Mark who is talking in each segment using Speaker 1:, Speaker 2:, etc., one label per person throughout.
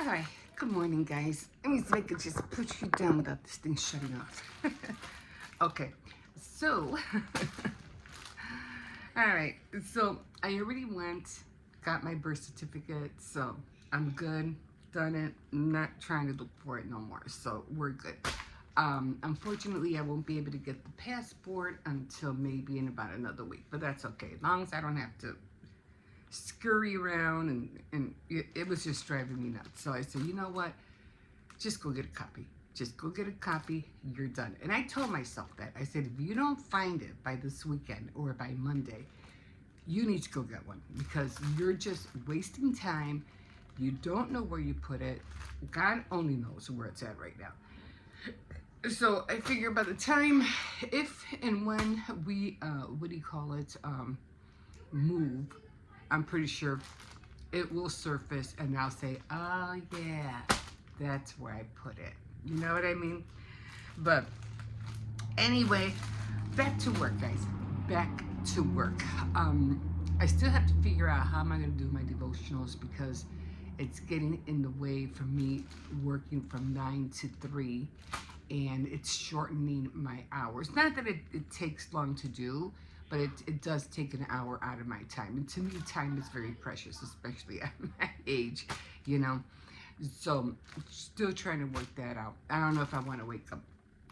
Speaker 1: All right, good morning, guys. Let me see if I could just put you down without this thing shutting off. Okay, so, all right, so I already got my birth certificate, so I'm good, done it, not trying to look for it no more, so we're good. Unfortunately, I won't be able to get the passport until maybe in about another week, but that's okay, as long as I don't have to scurry around and it was just driving me nuts. So I said, you know what? Just go get a copy. Just go get a copy. You're done. And I told myself that. I said, if you don't find it by this weekend or by Monday, you need to go get one because you're just wasting time. You don't know where you put it. God only knows where it's at right now. So I figure by the time, if and when we, move, I'm pretty sure it will surface and I'll say, oh yeah, that's where I put it. You know what I mean? But anyway, back to work, guys. Back to work. I still have to figure out how am I going to do my devotionals because it's getting in the way for me working from 9 to 3 and it's shortening my hours. Not that it takes long to do, but it does take an hour out of my time. And to me, time is very precious, especially at my age, you know. So still trying to work that out. I don't know if I want to wake up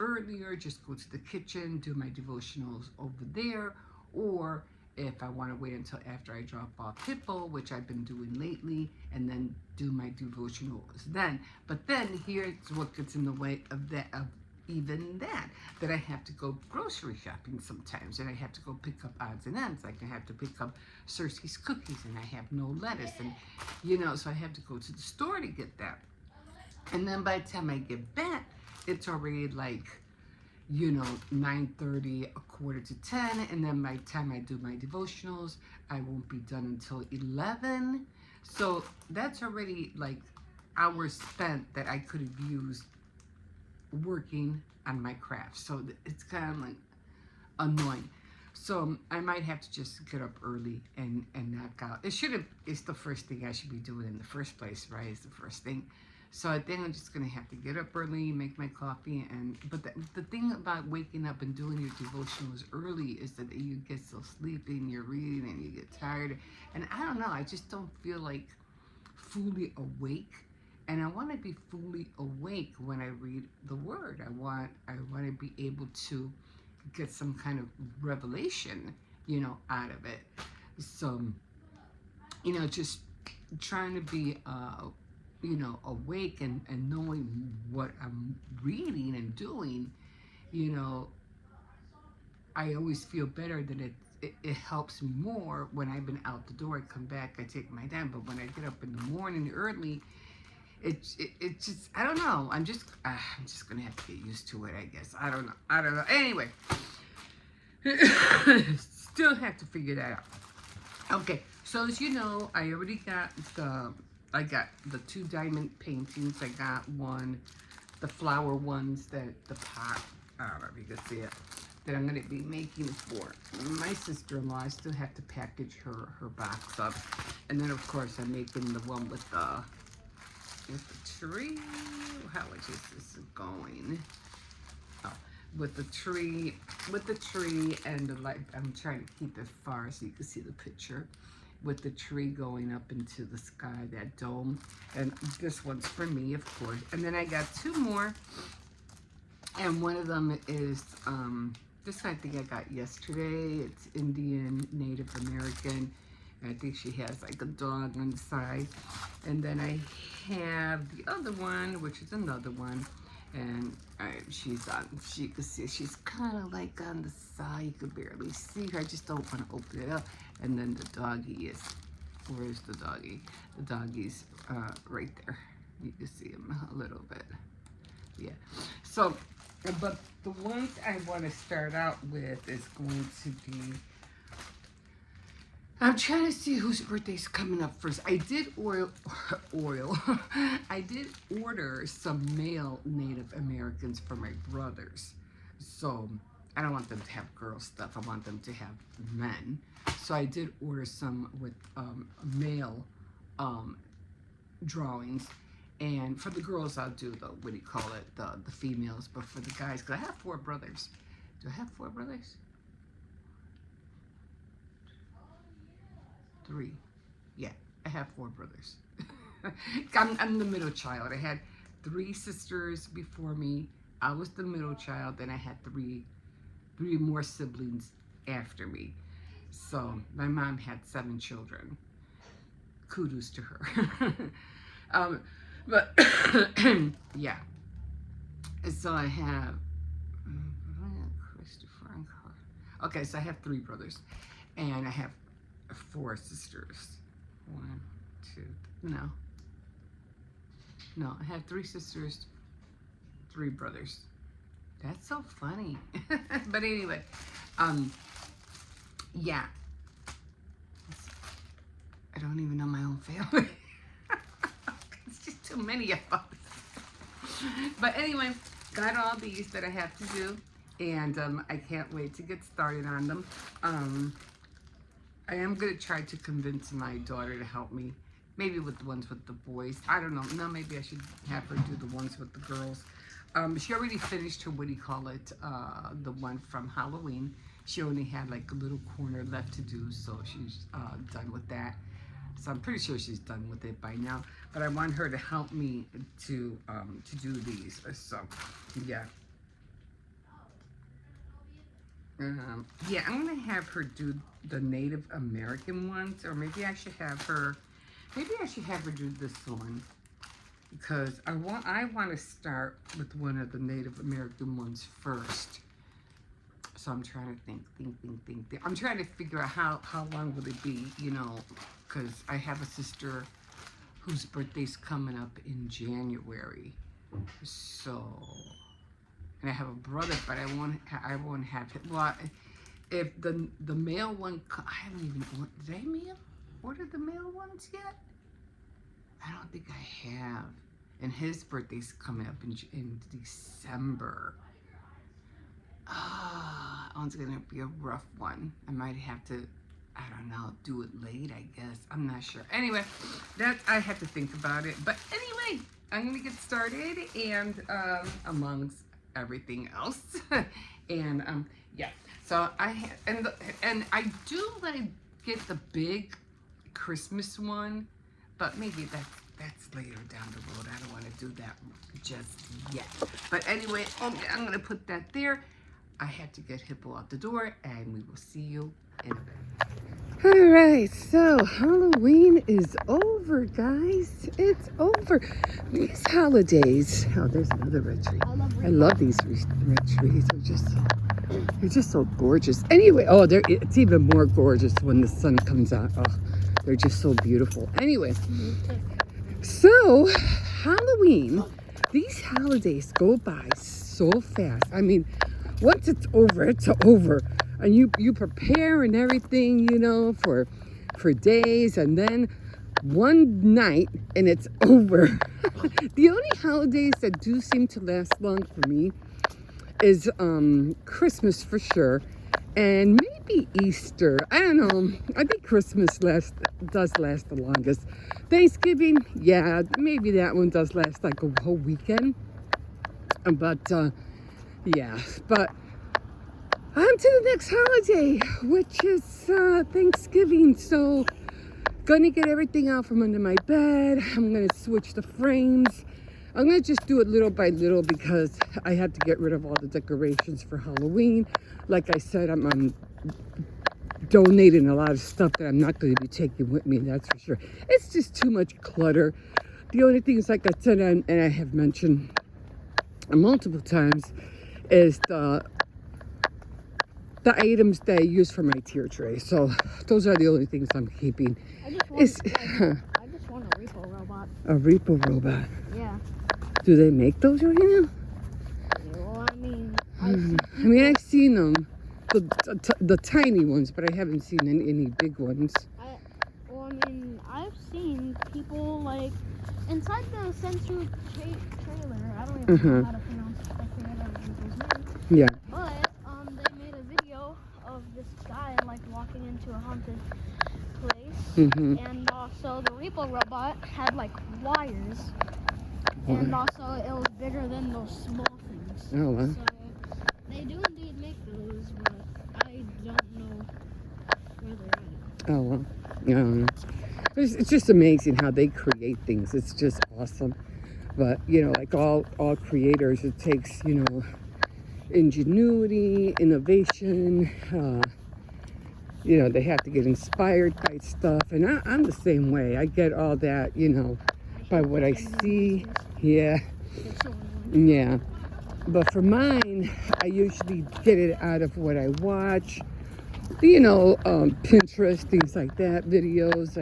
Speaker 1: earlier, just go to the kitchen, do my devotionals over there, or if I want to wait until after I drop off Hippo, which I've been doing lately, and then do my devotionals then. But then here's what gets in the way of that, of even that I have to go grocery shopping sometimes, and I have to go pick up odds and ends. Like I have to pick up Cersei's cookies, and I have no lettuce, and so I have to go to the store to get that. And then by the time I get back, it's already like 9:30, a quarter to 10, and then by the time I do my devotionals, I won't be done until 11. So that's already like hours spent that I could have used working on my craft. So it's kind of like annoying. So I might have to just get up early and knock out. It's the first thing I should be doing in the first place, right? It's the first thing. So I think I'm just gonna have to get up early, make my coffee, but the thing about waking up and doing your devotionals early is that you get so sleepy and you're reading and you get tired. And I don't know, I just don't feel like fully awake. And I want to be fully awake when I read the Word. I want to be able to get some kind of revelation, out of it. So, just trying to be, awake and knowing what I'm reading and doing, you know, I always feel better that it helps me more when I've been out the door. I come back, I take my time. But when I get up in the morning early, it just, I don't know. I'm just gonna have to get used to it, I guess. I don't know. Anyway, still have to figure that out. Okay, so as you know, I got the two diamond paintings. I got one, the flower ones, the pot. I don't know if you can see it. That I'm going to be making for my sister-in-law. I still have to package her box up, and then of course I'm making the one with the tree. How is this going? Oh, with the tree and the light. I'm trying to keep it far so you can see the picture. With the tree going up into the sky, that dome. And this one's for me, of course. And then I got two more. And one of them is, this I think I got yesterday. It's Indian, Native American. And I think she has like a dog on the side. And then I have the other one, which is another one. And you can see she's kind of like on the side. You can barely see her. I just don't want to open it up. And then the doggy where's the doggy? The doggy's right there. You can see him a little bit. Yeah. So, but the ones I want to start out with is going to be, I'm trying to see whose birthday's coming up first. I did I did order some male Native Americans for my brothers. So I don't want them to have girl stuff. I want them to have men. So I did order some with male drawings. And for the girls, I'll do the, what do you call it, the females. But for the guys, because I have 4 brothers. Do I have 4 brothers? 3. Yeah, I have 4 brothers. I'm the middle child. I had 3 sisters before me. I was the middle child. Then I had 3 more siblings after me. So my mom had 7 children. Kudos to her. But yeah. So I have Christopher and Carl. Okay, so I have 3 brothers, and I have 4 sisters. 1, 2. No, I have 3 sisters, 3 brothers. That's so funny. But anyway, yeah. I don't even know my own family. It's just too many of us. But anyway, got all these that I have to do, and I can't wait to get started on them. I am going to try to convince my daughter to help me, maybe with the ones with the boys. I don't know. No, maybe I should have her do the ones with the girls. She already finished her, what do you call it, the one from Halloween. She only had like a little corner left to do, so she's done with that. So I'm pretty sure she's done with it by now. But I want her to help me to do these. So, yeah. Yeah, I'm going to have her do the Native American ones. Or maybe I should have her do this one. Because I want to start with one of the Native American ones first. So I'm trying to think. I'm trying to figure out how long will it be, you know, because I have a sister whose birthday's coming up in January. So, and I have a brother, but I won't have it. Well, if the male one, I haven't even did I order the male ones yet? I don't think I have. And his birthday's coming up in December. It's gonna be a rough one. I might have to, I don't know, do it late, I guess. I'm not sure. Anyway, I have to think about it. But anyway, I'm gonna get started, and amongst everything else, and yeah. So and I do want to get the big Christmas one, but maybe that's later down the road. I don't want to do that just yet. But anyway, I'm gonna put that there. I had to get Hippo out the door, and we will see you in a bit. All right, so Halloween is over, guys. It's over. These holidays. Oh, there's another red tree. I love these red trees. They're just so gorgeous. Anyway, it's even more gorgeous when the sun comes out. Oh, they're just so beautiful. Anyway, so Halloween. These holidays go by so fast. I mean, once it's over, and you prepare and everything, you know, for days, and then one night and it's over. The only holidays that do seem to last long for me is Christmas for sure, and maybe Easter. I don't know. I think Christmas does last the longest. Thanksgiving, yeah, maybe that one does last like a whole weekend. But yeah, but on to the next holiday, which is Thanksgiving. So, gonna get everything out from under my bed. I'm gonna switch the frames. I'm gonna just do it little by little because I have to get rid of all the decorations for Halloween. Like I said, I'm donating a lot of stuff that I'm not going to be taking with me, that's for sure. It's just too much clutter. The only thing is, like I said, and I have mentioned multiple times, is the items that I use for my tier tray. So those are the only things I'm keeping.
Speaker 2: I just want a repo robot.
Speaker 1: A repo robot?
Speaker 2: Yeah.
Speaker 1: Do they make those right now?
Speaker 2: Well, I mean,
Speaker 1: I've seen them, the tiny ones, but I haven't seen any big ones.
Speaker 2: I've seen people like inside the Sensu trailer. I don't even know how to pronounce the creator's name.
Speaker 1: Yeah.
Speaker 2: But they made a video of this guy like walking into a haunted place, and so the repo robot had like wires And also, it was bigger than those small things.
Speaker 1: Oh, wow.
Speaker 2: So, they do indeed make those, but I don't know where they're at.
Speaker 1: Oh, well. It's just amazing how they create things. It's just awesome. But, like all creators, it takes, ingenuity, innovation. They have to get inspired by stuff. And I'm the same way. I get all that, by what I see. Yeah. Yeah. But for mine, I usually get it out of what I watch. Pinterest, things like that, videos.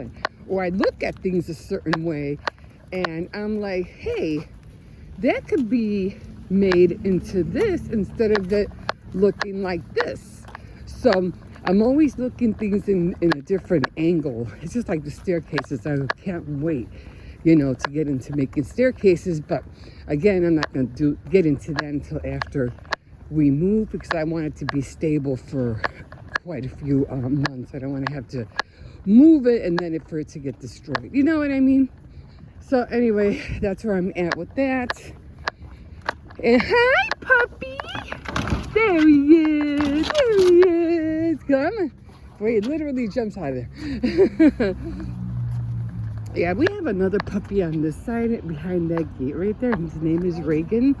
Speaker 1: Or I look at things a certain way. And I'm like, hey, that could be made into this instead of it looking like this. So I'm always looking things in a different angle. It's just like the staircases. I can't wait, to get into making staircases. But again, I'm not going to get into that until after we move, because I want it to be stable for quite a few months. I don't want to have to move it and then for it to get destroyed. You know what I mean? So anyway, that's where I'm at with that. And hi, puppy. There he is. There he is. Come on. Boy, he literally jumps out of there. Yeah, we have another puppy on this side behind that gate right there. His name is Reagan.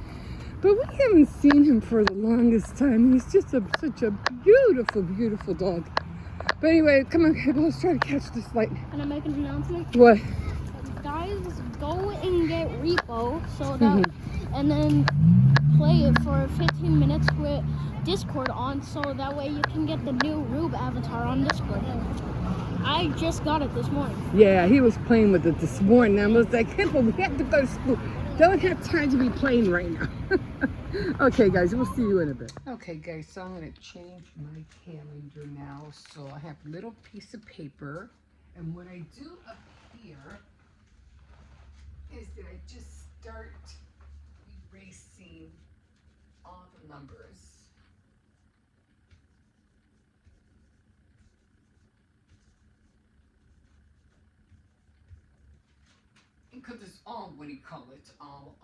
Speaker 1: But we haven't seen him for the longest time. He's just such a beautiful, beautiful dog. But anyway, come on, let's try to catch this light.
Speaker 2: Can I make an announcement?
Speaker 1: What?
Speaker 2: Guys, go and get Repo so that, and then play it for 15 minutes with Discord on, so that way you can get the new Rube avatar on Discord. I just got it this morning.
Speaker 1: Yeah, he was playing with it this morning. I was like, Hippo, we have to go to school. Don't have time to be playing right now. Okay, guys, we'll see you in a bit. Okay, guys, so I'm going to change my calendar now. So I have a little piece of paper. And what I do up here is that I just start erasing all the numbers. Because it's all, what do you call it? All,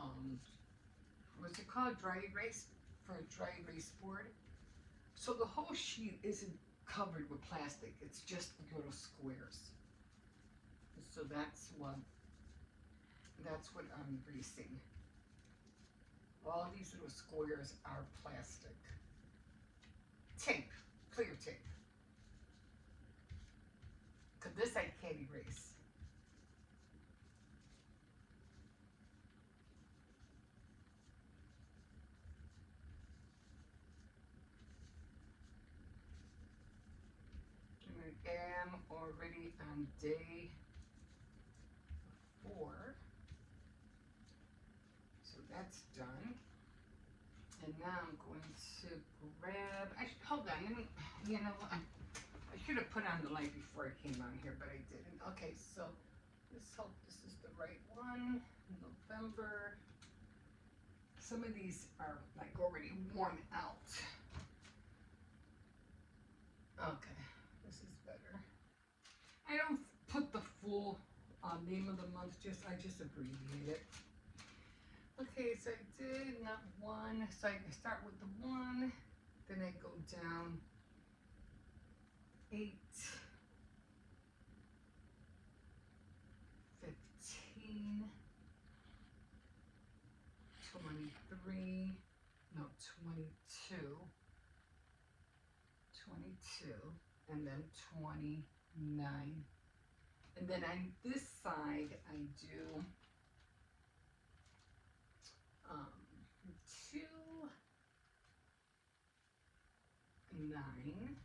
Speaker 1: what's it called? Dry erase? For a dry erase board. So the whole sheet isn't covered with plastic. It's just little squares. So that's what I'm erasing. All these little squares are plastic. Tape, clear tape. Because this I can't erase. And I am already on day 4. So that's done. And now I'm going to grab, hold on, I should have put on the light before I came on here, but I didn't. Okay, so let's hope this is the right one. November. Some of these are like already worn out. Okay, this is better. I don't put the full name of the month, I just abbreviate it. Okay, so I did not 1, so I start with the 1, then I go down 8, 15, 23, no, 22, 22, and then 29. And then on this side, I do 2, 9,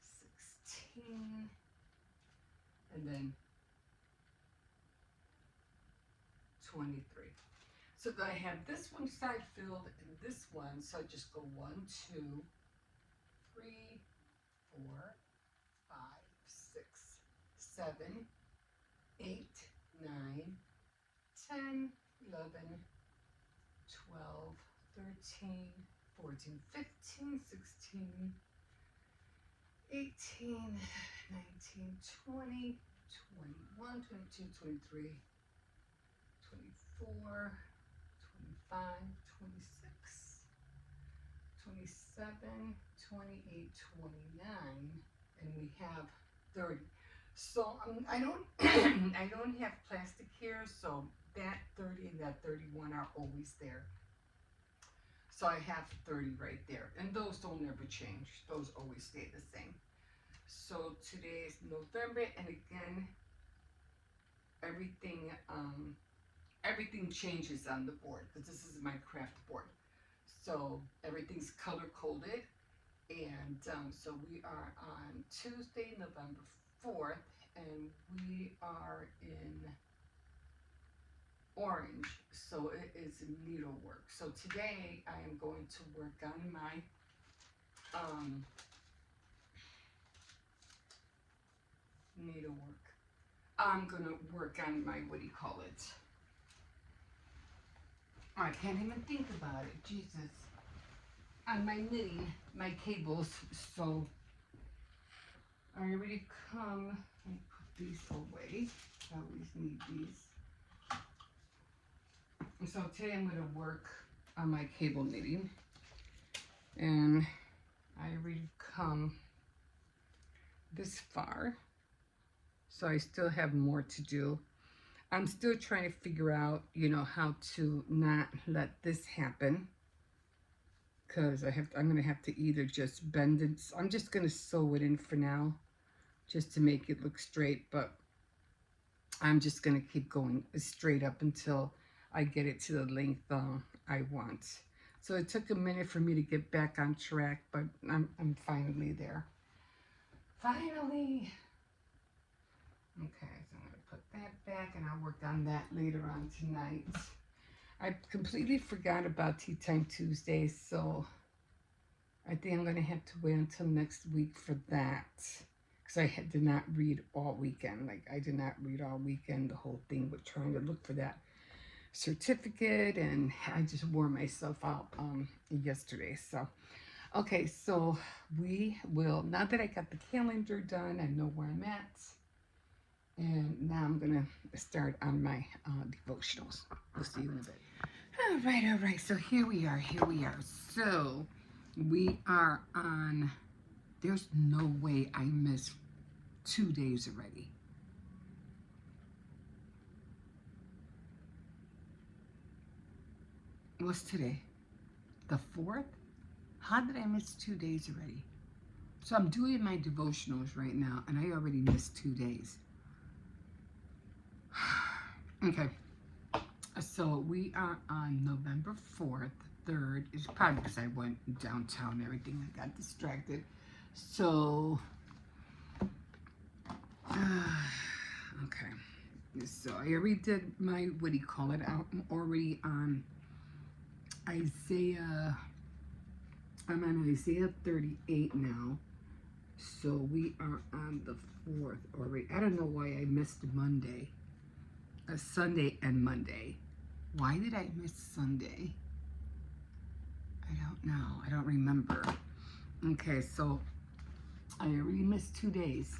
Speaker 1: 16, and then 23. So then I have this one side filled and this one, so I just go 1, 2, 3, 4, 5, 6, 7, 8, 9, 10, 11, 12, 13, 14, 15, 16, 18, 19, 20, 21, 22, 23, 24, 25, 26, 27, 28, 29, and we have 30. So I don't I don't have plastic here, so that 30 and that 31 are always there. So I have 30 right there, and those don't ever change. Those always stay the same. So today is November, and again, everything everything changes on the board because this is my craft board. So everything's color coded, and so we are on Tuesday, November 4th, and we are in orange, so it is needlework. So today I am going to work on my needlework. I'm gonna work on my, what do you call it? I can't even think about it, Jesus. On my knitting, my cables, so I already come and put these away. I always need these. So today I'm gonna work on my cable knitting, and I already come this far, so I still have more to do. I'm still trying to figure out, how to not let this happen, because I'm gonna have to either just bend it. I'm just gonna sew it in for now, just to make it look straight, but I'm just gonna keep going straight up until I get it to the length I want. So it took a minute for me to get back on track, but I'm finally there. Finally. Okay, so I'm gonna put that back, and I'll work on that later on tonight. I completely forgot about Tea Time Tuesdays, so I think I'm gonna have to wait until next week for that, because I did not read all weekend. Like, I did not read all weekend, the whole thing with trying to look for that certificate, and I just wore myself out yesterday. So okay, so we will, now that I got the calendar done, I know where I'm at, and now I'm gonna start on my devotionals. We'll see you in a bit. All right, so here we are. So we are on, there's no way I missed 2 days already. What's today? The 4th? How did I miss 2 days already? So I'm doing my devotionals right now, and I already missed 2 days. Okay. So we are on November 4th, 3rd. It's probably because I went downtown and everything. I got distracted. So, okay. So I already did my, what do you call it? I'm already on Isaiah. I'm on Isaiah 38 now. So we are on the 4th already. I don't know why I missed Monday. Sunday and Monday. Why did I miss Sunday? I don't know. I don't remember. Okay, so I already missed 2 days,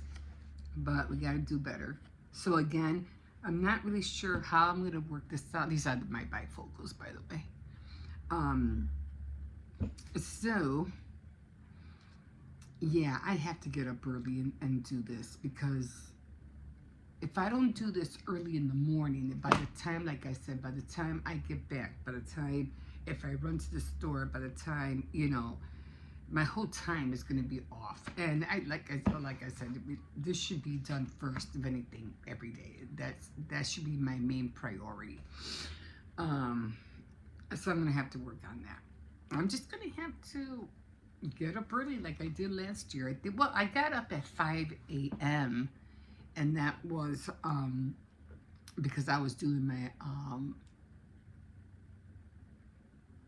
Speaker 1: but we got to do better. So again, I'm not really sure how I'm going to work this out. These are my bifocals, by the way. So yeah, I have to get up early and do this, because if I don't do this early in the morning, by the time, like I said, by the time I get back, by the time, if I run to the store, by the time, my whole time is going to be off. And like I said, this should be done first of anything every day. That should be my main priority. So I'm going to have to work on that. I'm just going to have to get up early like I did last year. I got up at 5 a.m. and that was because I was doing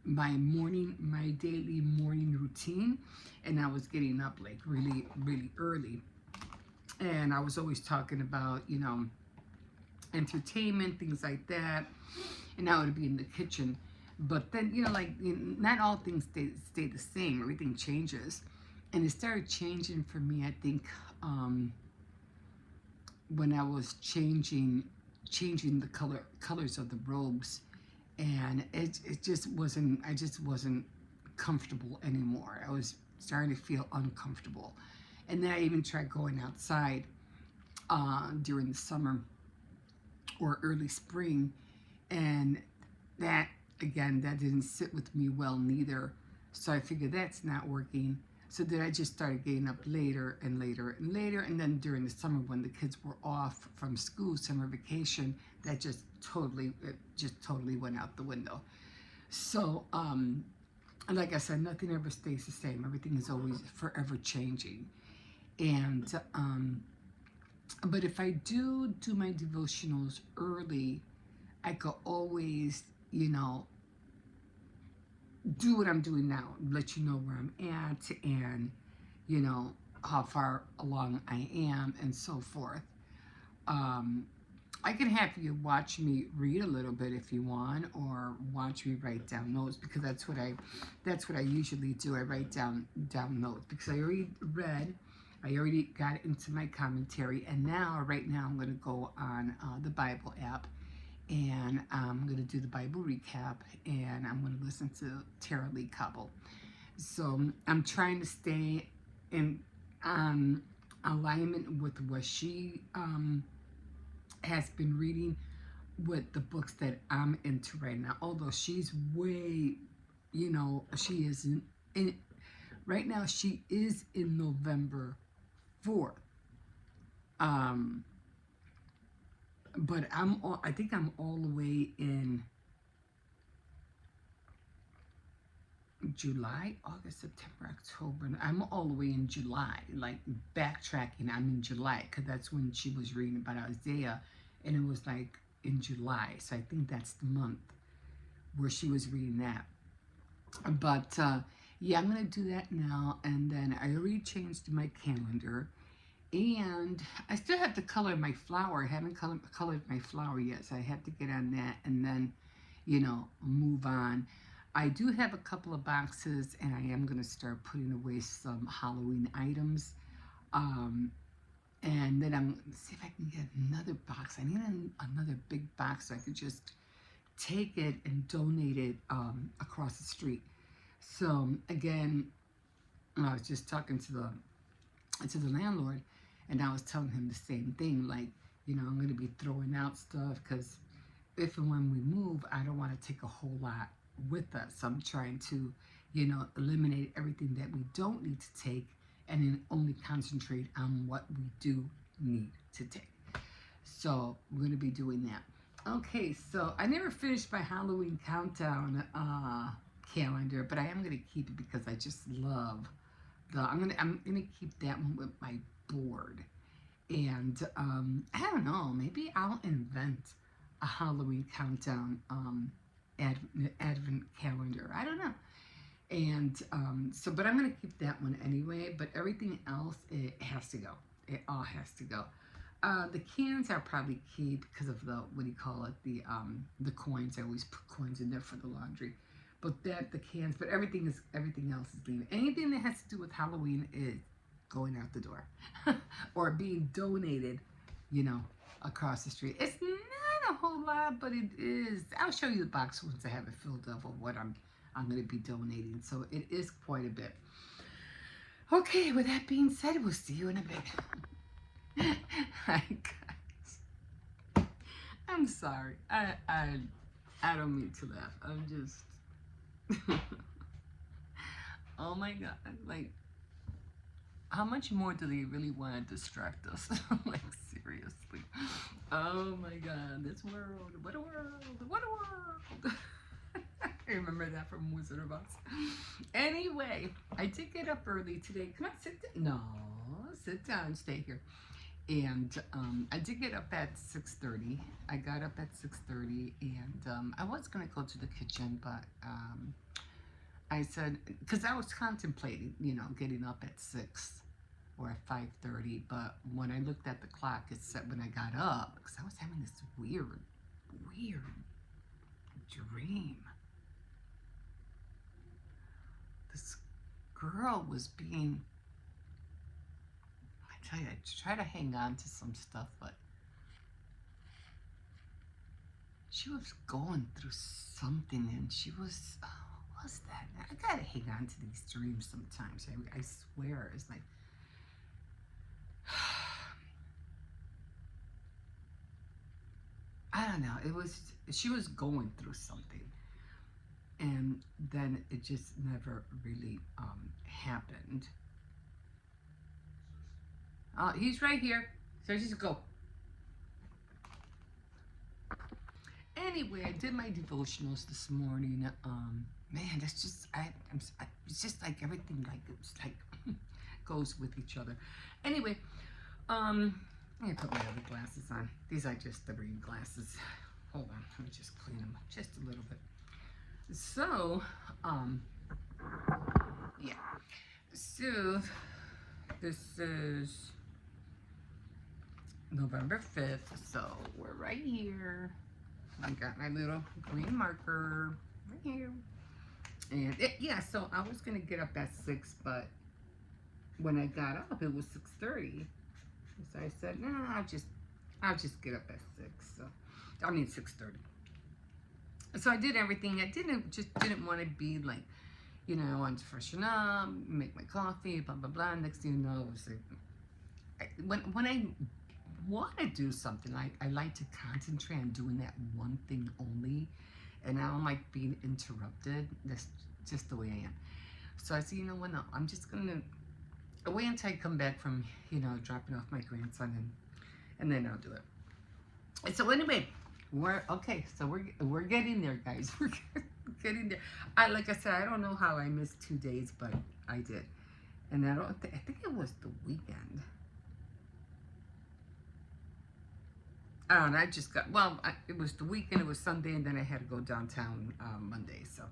Speaker 1: my daily morning routine, and I was getting up like really, really early. And I was always talking about, entertainment, things like that. And I would be in the kitchen. But then, not all things stay the same. Everything changes. And it started changing for me, I think, when I was changing the colors of the robes, and it just wasn't, I just wasn't comfortable anymore. I was starting to feel uncomfortable. And then I even tried going outside during the summer or early spring, and that, again, that didn't sit with me well neither. So I figured that's not working. So then I just started getting up later and later and later. And then during the summer, when the kids were off from school, summer vacation, that just totally went out the window. So, like I said, nothing ever stays the same. Everything is always forever changing. And, but if I do my devotionals early, I could always, do what I'm doing now, let you know where I'm at, and, how far along I am, and so forth. Um, I can have you watch me read a little bit if you want, or watch me write down notes, because that's what I usually do. I write down notes because I already read, I already got into my commentary, and right now I'm going to go on the Bible app, and I'm going to do the Bible recap, and I'm going to listen to Tara Lee Cobble. So I'm trying to stay in alignment with what she has been reading, with the books that I'm into right now. Although she's way, she is in right now. She is in November 4th. But I think I'm all the way in July, August, September, October. I'm all the way in July, like backtracking. I'm in July because that's when she was reading about Isaiah, and it was like in July. So I think that's the month where she was reading that. But yeah, I'm going to do that now. And then I already changed my calendar. And I still have to color my flower. I haven't colored my flower yet, so I have to get on that and then, move on. I do have a couple of boxes, and I am going to start putting away some Halloween items. And then I'm going to see if I can get another box. I need another big box so I could just take it and donate it across the street. So again, I was just talking to the landlord, and I was telling him the same thing. Like, I'm going to be throwing out stuff because if and when we move, I don't want to take a whole lot with us. So I'm trying to, eliminate everything that we don't need to take, and then only concentrate on what we do need to take. So we're going to be doing that. Okay, so I never finished my Halloween countdown calendar, but I am going to keep it because I just love I'm gonna keep that one with my board. And I don't know, maybe I'll invent a Halloween countdown advent calendar. I don't know. And but I'm gonna keep that one anyway. But everything else, it has to go. It all has to go. The cans I'll probably keep because of the, what do you call it, the coins. I always put coins in there for the laundry. But the cans, but everything else is leaving. Anything that has to do with Halloween is going out the door, or being donated, across the street. It's not a whole lot, but it is. I'll show you the box once I have it filled up of what I'm going to be donating. So it is quite a bit. Okay, with that being said, we'll see you in a bit. Hi guys. I'm sorry. I don't mean to laugh. I'm just. Oh my god, like, how much more do they really want to distract us? Like, seriously. Oh my god, this world, what a world, what a world. I remember that from Wizard of Oz. Anyway, I did get up early today. Come on, sit down. No, sit down, stay here. And I did get up at 6:30. I got up at 6:30, and I was going to go to the kitchen, but I said, because I was contemplating, getting up at 6 or at 5:30, but when I looked at the clock, it said when I got up, because I was having this weird dream. This girl was being, I tell you, I try to hang on to some stuff, but she was going through something, and she was, what was that? I gotta hang on to these dreams sometimes. I swear, it's like, I don't know. It was, she was going through something, and then it just never really happened. He's right here, so just go. Anyway, I did my devotionals this morning. Man, that's just it's just like everything like it's like goes with each other. Anyway, I'm gonna put my other glasses on. These are just the reading glasses. Hold on, let me just clean them just a little bit. So, yeah. So this is November 5th. So we're right here. I got my little green marker right here. And yeah, so I was gonna get up at 6, but when I got up, it was 6:30. So I said, nah, I'll just get up at 6. So I mean 6:30. So I did everything. I didn't want to be like, you know, I wanted to freshen up, make my coffee, blah blah blah. Next thing you know, it was like, when I want to do something, I like to concentrate on doing that one thing only, and I don't like being interrupted. That's just the way I am. So I said, you know what? No, I'm just gonna wait until I come back from, you know, dropping off my grandson, and then I'll do it. And so anyway, we're okay. So we're getting there, guys. We're getting there. Like I said, I don't know how I missed 2 days, but I did, and I think it was the weekend. I don't know. I just got it was the weekend. It was Sunday, and then I had to go downtown Monday. So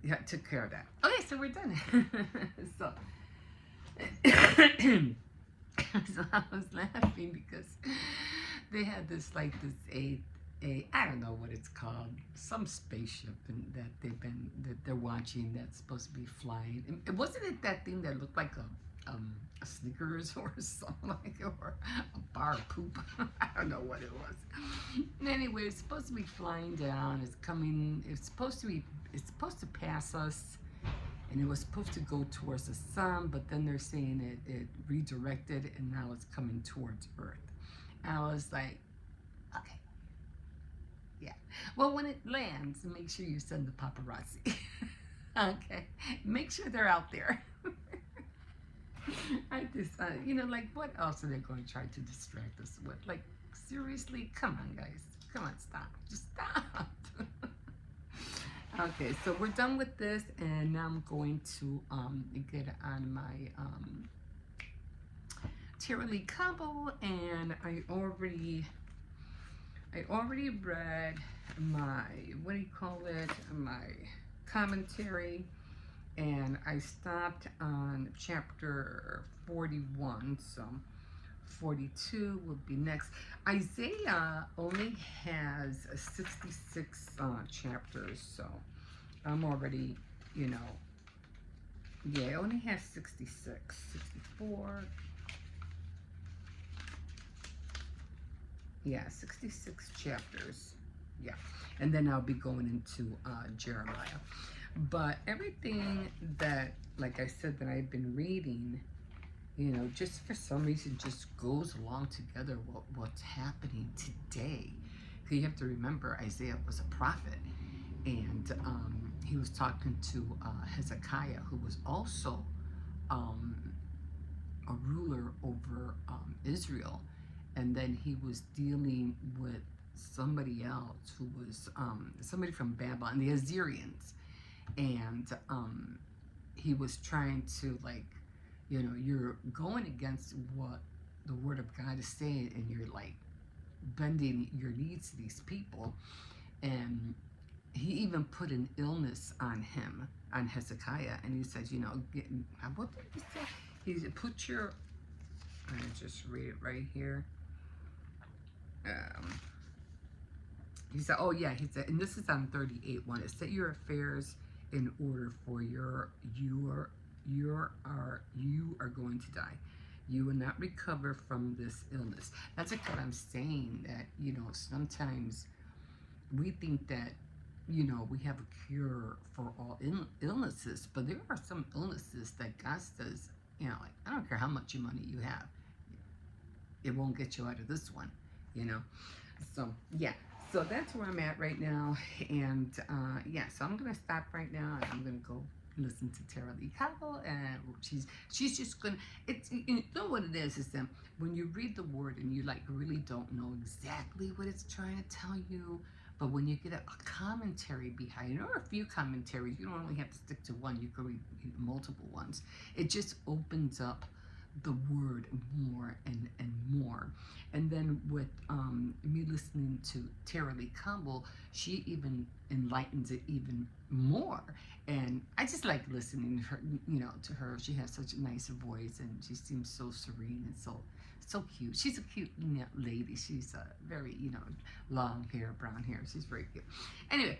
Speaker 1: yeah, I took care of that. Okay, so we're done. So. So I was laughing because they had this like this a I don't know what it's called, some spaceship that they're watching that's supposed to be flying. And wasn't it that thing that looked like a Snickers or something like it, or a bar of poop? I don't know what it was. Anyway, it's supposed to be flying down. It's coming. It's supposed to pass us. And it was supposed to go towards the sun, but then they're saying it redirected, and now it's coming towards Earth. And I was like, okay, yeah. Well, when it lands, make sure you send the paparazzi. Okay, make sure they're out there. I just, you know, like, what else are they going to try to distract us with? Like, seriously, come on, guys, come on, stop, just stop. Okay, so we're done with this, and now I'm going to get on my Tara Lee combo, and I already read my, what do you call it, my commentary, and I stopped on chapter 41, so 42 will be next. Isaiah only has 66 chapters, so I'm already, you know, yeah, it only has 66, 64, yeah, 66 chapters, yeah, and then I'll be going into Jeremiah. But everything that, like I said, that I've been reading, you know, just for some reason just goes along together what's happening today. Because you have to remember, Isaiah was a prophet, and he was talking to Hezekiah, who was also a ruler over Israel, and then he was dealing with somebody else who was somebody from Babylon, the Assyrians, and he was trying to, like, you know, you're going against what the Word of God is saying, and you're like bending your knees to these people. And he even put an illness on him, on Hezekiah, and he says, you know, what did he say? He said, put your, I just read it right here. He said, oh yeah, he said, and this is on 38:1. It set your affairs in order, for you are going to die. You will not recover from this illness. That's what I'm saying, that, sometimes we think that, we have a cure for all illnesses, but there are some illnesses that God says, like, I don't care how much money you have, it won't get you out of this one, you know. So yeah, so that's where I'm at right now, and yeah, so I'm gonna stop right now, and I'm gonna go listen to Tara Lee Cowell, and she's just gonna. You know what it is that when you read the word and you like really don't know exactly what it's trying to tell you, but when you get a commentary behind it, or a few commentaries, you don't only have to stick to one, you can read multiple ones. It just opens up the word more and more. And then with me listening to Tara Lee Campbell, she even enlightens it even more. And I just like listening to her, to her. She has such a nice voice, and she seems so serene and so cute. She's a cute lady. She's very, long hair, brown hair. She's very cute. Anyway,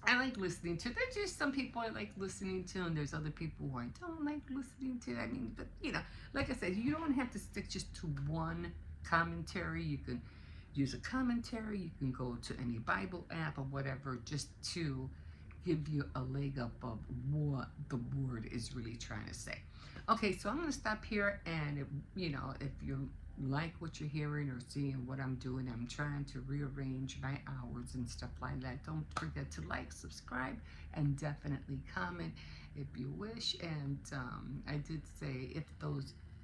Speaker 1: I like listening to. There's just some people I like listening to, and there's other people who I don't like listening to. I mean, but like I said, you don't have to stick just to one commentary. You can use a commentary. You can go to any Bible app or whatever, just to give you a leg up of what the word is really trying to say. Okay, so I'm going to stop here, and if you like what you're hearing or seeing what I'm doing, I'm trying to rearrange my hours and stuff like that. Don't forget to like, subscribe, and definitely comment if you wish. And I did say, if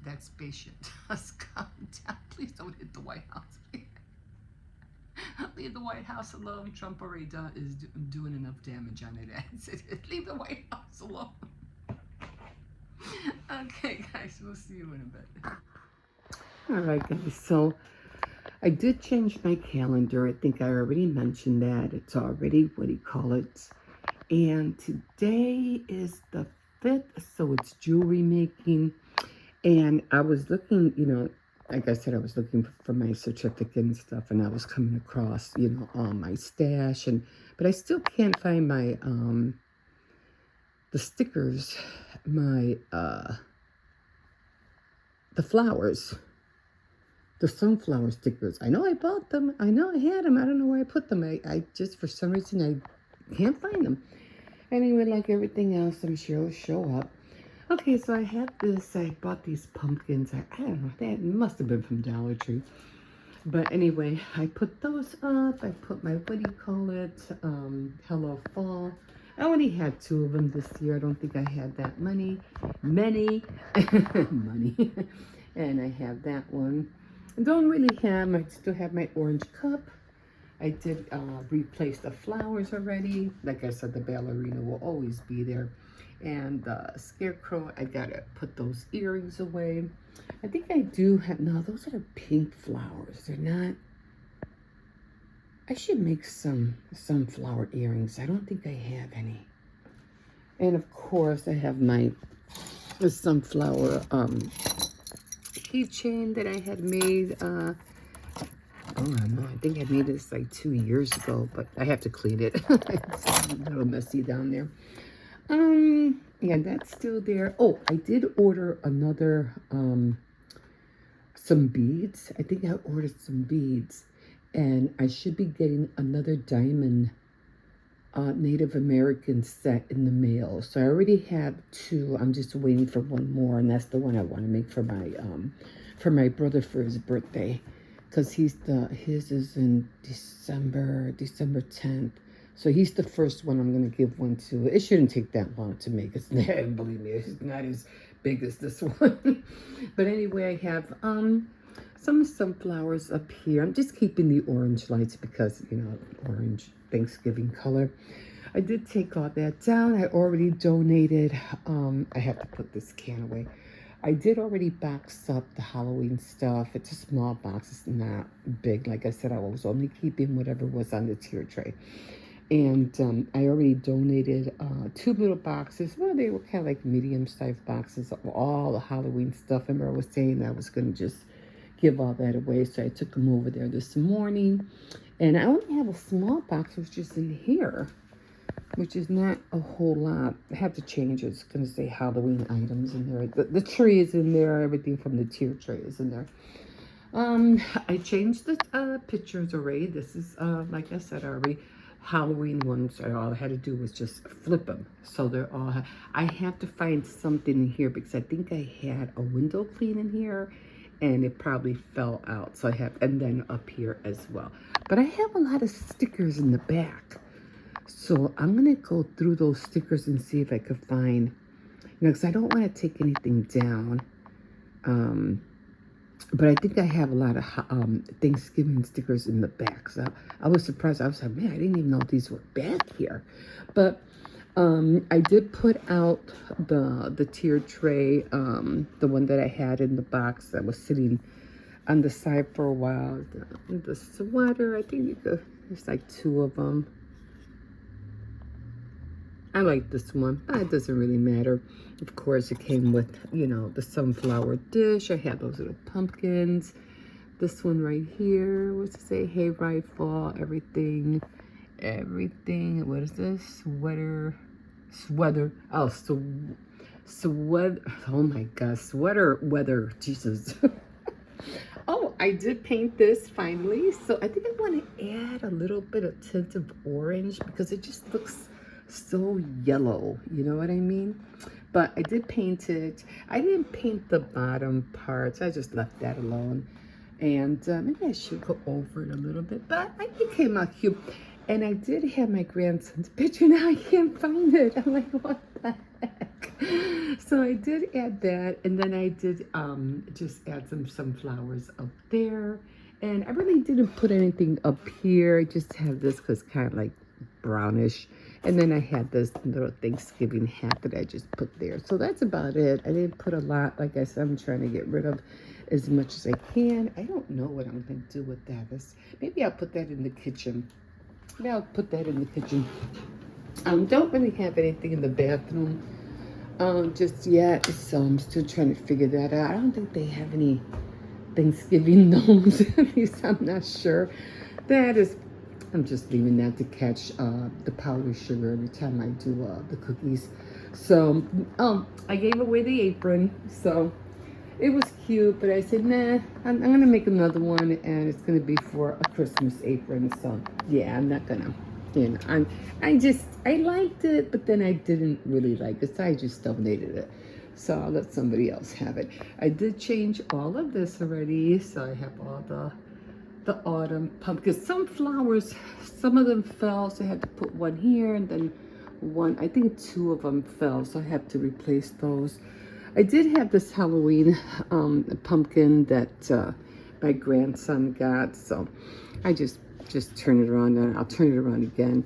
Speaker 1: that spaceship does come down, please don't hit the White House. Leave the White House alone. Trump already is doing enough damage on it. Leave the White House alone. Okay, guys, we'll see you in a bit. All right, guys, so I did change my calendar. I think I already mentioned that. It's already, and today is the 5th, so it's jewelry making. And I was looking, like I said, I was looking for my certificate and stuff, and I was coming across, all my stash, but I still can't find my, the stickers, the flowers. The sunflower stickers. I know I bought them. I know I had them. I don't know where I put them. I just, for some reason, I can't find them. Anyway, like everything else, I'm sure it'll show up. Okay, so I had this. I bought these pumpkins. I don't know. That must have been from Dollar Tree. But anyway, I put those up. I put my, Hello Fall. I only had 2 of them this year. I don't think I had that many. Money. And I have that one. I still have my orange cup. I did replace the flowers already. Like I said, the ballerina will always be there. And the scarecrow, I gotta put those earrings away. I think I do have, no, those are pink flowers. They're not, I should make some sunflower earrings. I don't think I have any. And of course, I have the sunflower keychain that I had made. Oh no, I think I made this like 2 years ago, but I have to clean it. It's a little messy down there. Yeah, that's still there. Oh, I did order another some beads. I think I ordered some beads, and I should be getting another diamond Native American set in the mail. So I already have 2. I'm just waiting for one more, and that's the one I want to make for my brother for his birthday, because his is in December 10th. So he's the first one I'm going to give one to. It shouldn't take that long to make. It's not, believe me, it's not as big as this one. But anyway, I have some sunflowers up here. I'm just keeping the orange lights because, orange Thanksgiving color. I did take all that down. I already donated. I have to put this can away. I did already box up the Halloween stuff. It's a small box. It's not big. Like I said, I was only keeping whatever was on the tier tray. And I already donated 2 little boxes. Well, they were kind of like medium-sized boxes of all the Halloween stuff. I remember I was saying I was going to just give all that away. So I took them over there this morning. And I only have a small box, which is in here. which is not a whole lot. I have to change it. It's going to say Halloween items in there. The tree is in there. Everything from the tier tray is in there. I changed the pictures already. This is, like I said already, Halloween ones. All I had to do was just flip them. So they're all, I have to find something in here because I think I had a window clean in here and it probably fell out. So I have, and then up here as well. But I have a lot of stickers in the back. So I'm going to go through those stickers and see if I could find, because I don't want to take anything down. But I think I have a lot of Thanksgiving stickers in the back. So I was surprised. I was like, man, I didn't even know these were back here. But I did put out the tier tray, the one that I had in the box that was sitting on the side for a while. The sweater, I think you could, there's like 2 of them. I like this one, but it doesn't really matter. Of course, it came with, the sunflower dish. I had those little pumpkins. This one right here, what's it say? Hay rifle, everything. What is this? Sweater. Oh, sweater. Oh my God, sweater weather. Jesus. Oh, I did paint this finally. So I think I want to add a little bit of tint of orange because it just looks so yellow, you know what I mean? But I did paint it. I didn't paint the bottom parts. I just left that alone. And maybe I should go over it a little bit, but I think it came out cute. And I did have my grandson's picture. Now I can't find it. I'm like, what the heck? So I did add that, and then I did just add some sunflowers up there. And I really didn't put anything up here. I just have this because kind of like brownish. And then I had this little Thanksgiving hat that I just put there. So that's about it. I didn't put a lot. Like I said, I'm trying to get rid of as much as I can. I don't know what I'm going to do with that. Maybe I'll put that in the kitchen. Maybe I'll put that in the kitchen. Don't really have anything in the bathroom just yet. So I'm still trying to figure that out. I don't think they have any Thanksgiving gnomes. At least I'm not sure. I'm just leaving that to catch the powdered sugar every time I do the cookies. So, I gave away the apron, so it was cute, but I said, nah, I'm going to make another one, and it's going to be for a Christmas apron. So, yeah, I'm not going to, I liked it, but then I didn't really like it, so I just donated it. So I'll let somebody else have it. I did change all of this already, so I have all the autumn pumpkins. Some flowers, some of them fell, so I had to put one here, and then one, I think 2 of them fell, so I have to replace those. I did have this Halloween pumpkin that my grandson got, so I just turn it around, and I'll turn it around again,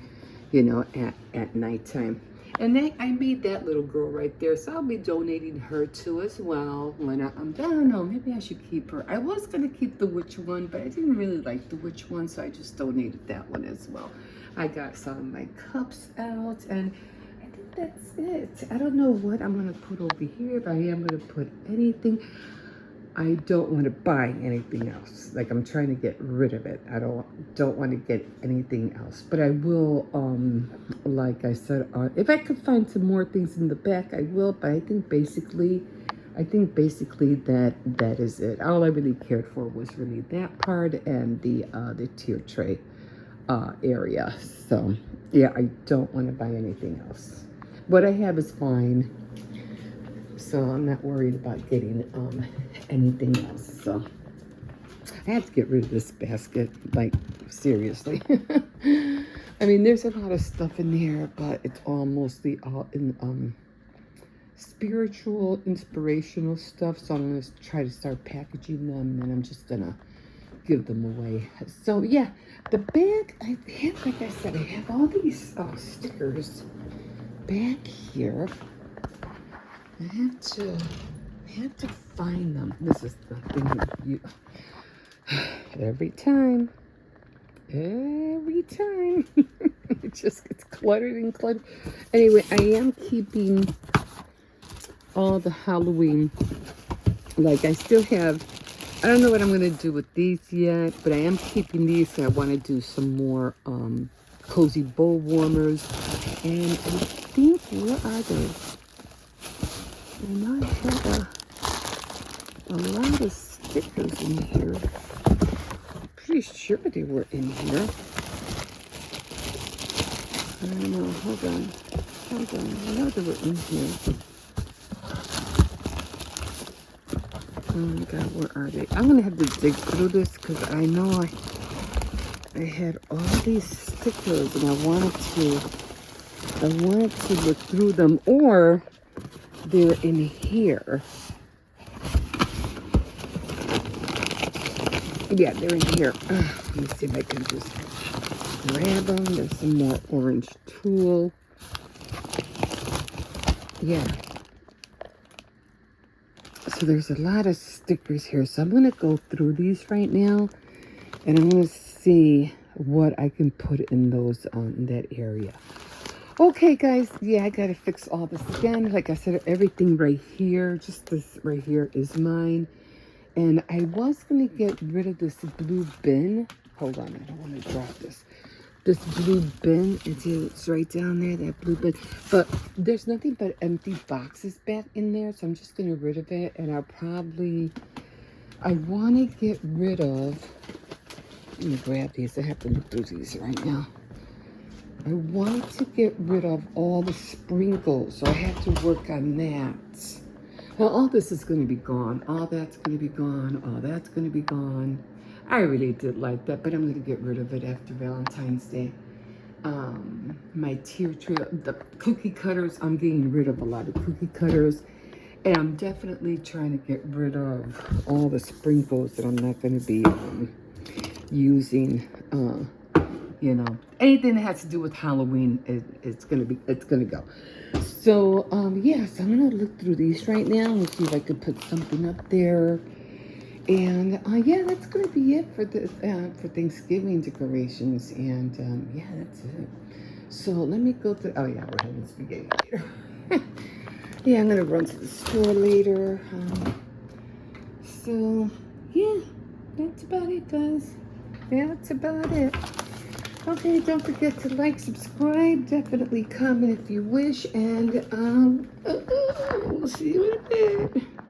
Speaker 1: at nighttime. And then I made that little girl right there, so I'll be donating her too as well. When I don't know, maybe I should keep her. I was going to keep the witch one, but I didn't really like the witch one, so I just donated that one as well. I got some of my cups out, and I think that's it. I don't know what I'm going to put over here, if I am going to put anything. I don't want to buy anything else. Like, I'm trying to get rid of it. I don't want to get anything else. But I will, like I said, if I could find some more things in the back, I will. But I think basically that is it. All I really cared for was really that part and the tier tray area. So yeah, I don't want to buy anything else. What I have is fine. So I'm not worried about getting anything else. So I have to get rid of this basket, like, seriously. I mean, there's a lot of stuff in there, but it's all mostly all in spiritual, inspirational stuff. So I'm going to try to start packaging them, and I'm just going to give them away. So yeah, the bag, I have, like I said, I have all these stickers back here. I have to find them. This is the thing that every time it just gets cluttered and cluttered. Anyway, I am keeping all the Halloween. Like, I still have, I don't know what I'm going to do with these yet, but I am keeping these. So I want to do some more cozy bowl warmers. And I think, where are they? I know I had a lot of stickers in here. Pretty sure they were in here. I don't know. Hold on. I know they were in here. Oh my God, where are they? I'm gonna have to dig through this because I know I had all these stickers and I wanted to look through them, or they're in here. Yeah, they're in here. Let me see if I can just grab them. There's some more orange tulle. Yeah. So there's a lot of stickers here. So I'm going to go through these right now. And I'm going to see what I can put in those in that area. Okay, guys. Yeah, I got to fix all this again. Like I said, everything right here, just this right here is mine. And I was going to get rid of this blue bin. Hold on, I don't want to drop this. This blue bin, it's right down there, that blue bin. But there's nothing but empty boxes back in there, so I'm just going to get rid of it. And I want to get rid of, let me grab these. I have to look through these right now. I want to get rid of all the sprinkles, so I have to work on that. Well, all this is going to be gone. All that's going to be gone. All that's going to be gone. I really did like that, but I'm going to get rid of it after Valentine's Day. My tier trail, the cookie cutters, I'm getting rid of a lot of cookie cutters. And I'm definitely trying to get rid of all the sprinkles that I'm not going to be using. You know, anything that has to do with Halloween, it's gonna go. So yeah, so I'm gonna look through these right now and see if I could put something up there. And yeah, that's gonna be it for the for Thanksgiving decorations. And yeah, that's it. So let me go through. Oh yeah, we're having spaghetti later. Yeah, I'm gonna run to the store later. So yeah, that's about it, guys. That's about it. Okay, don't forget to like, subscribe, definitely comment if you wish, and we'll see you in a bit.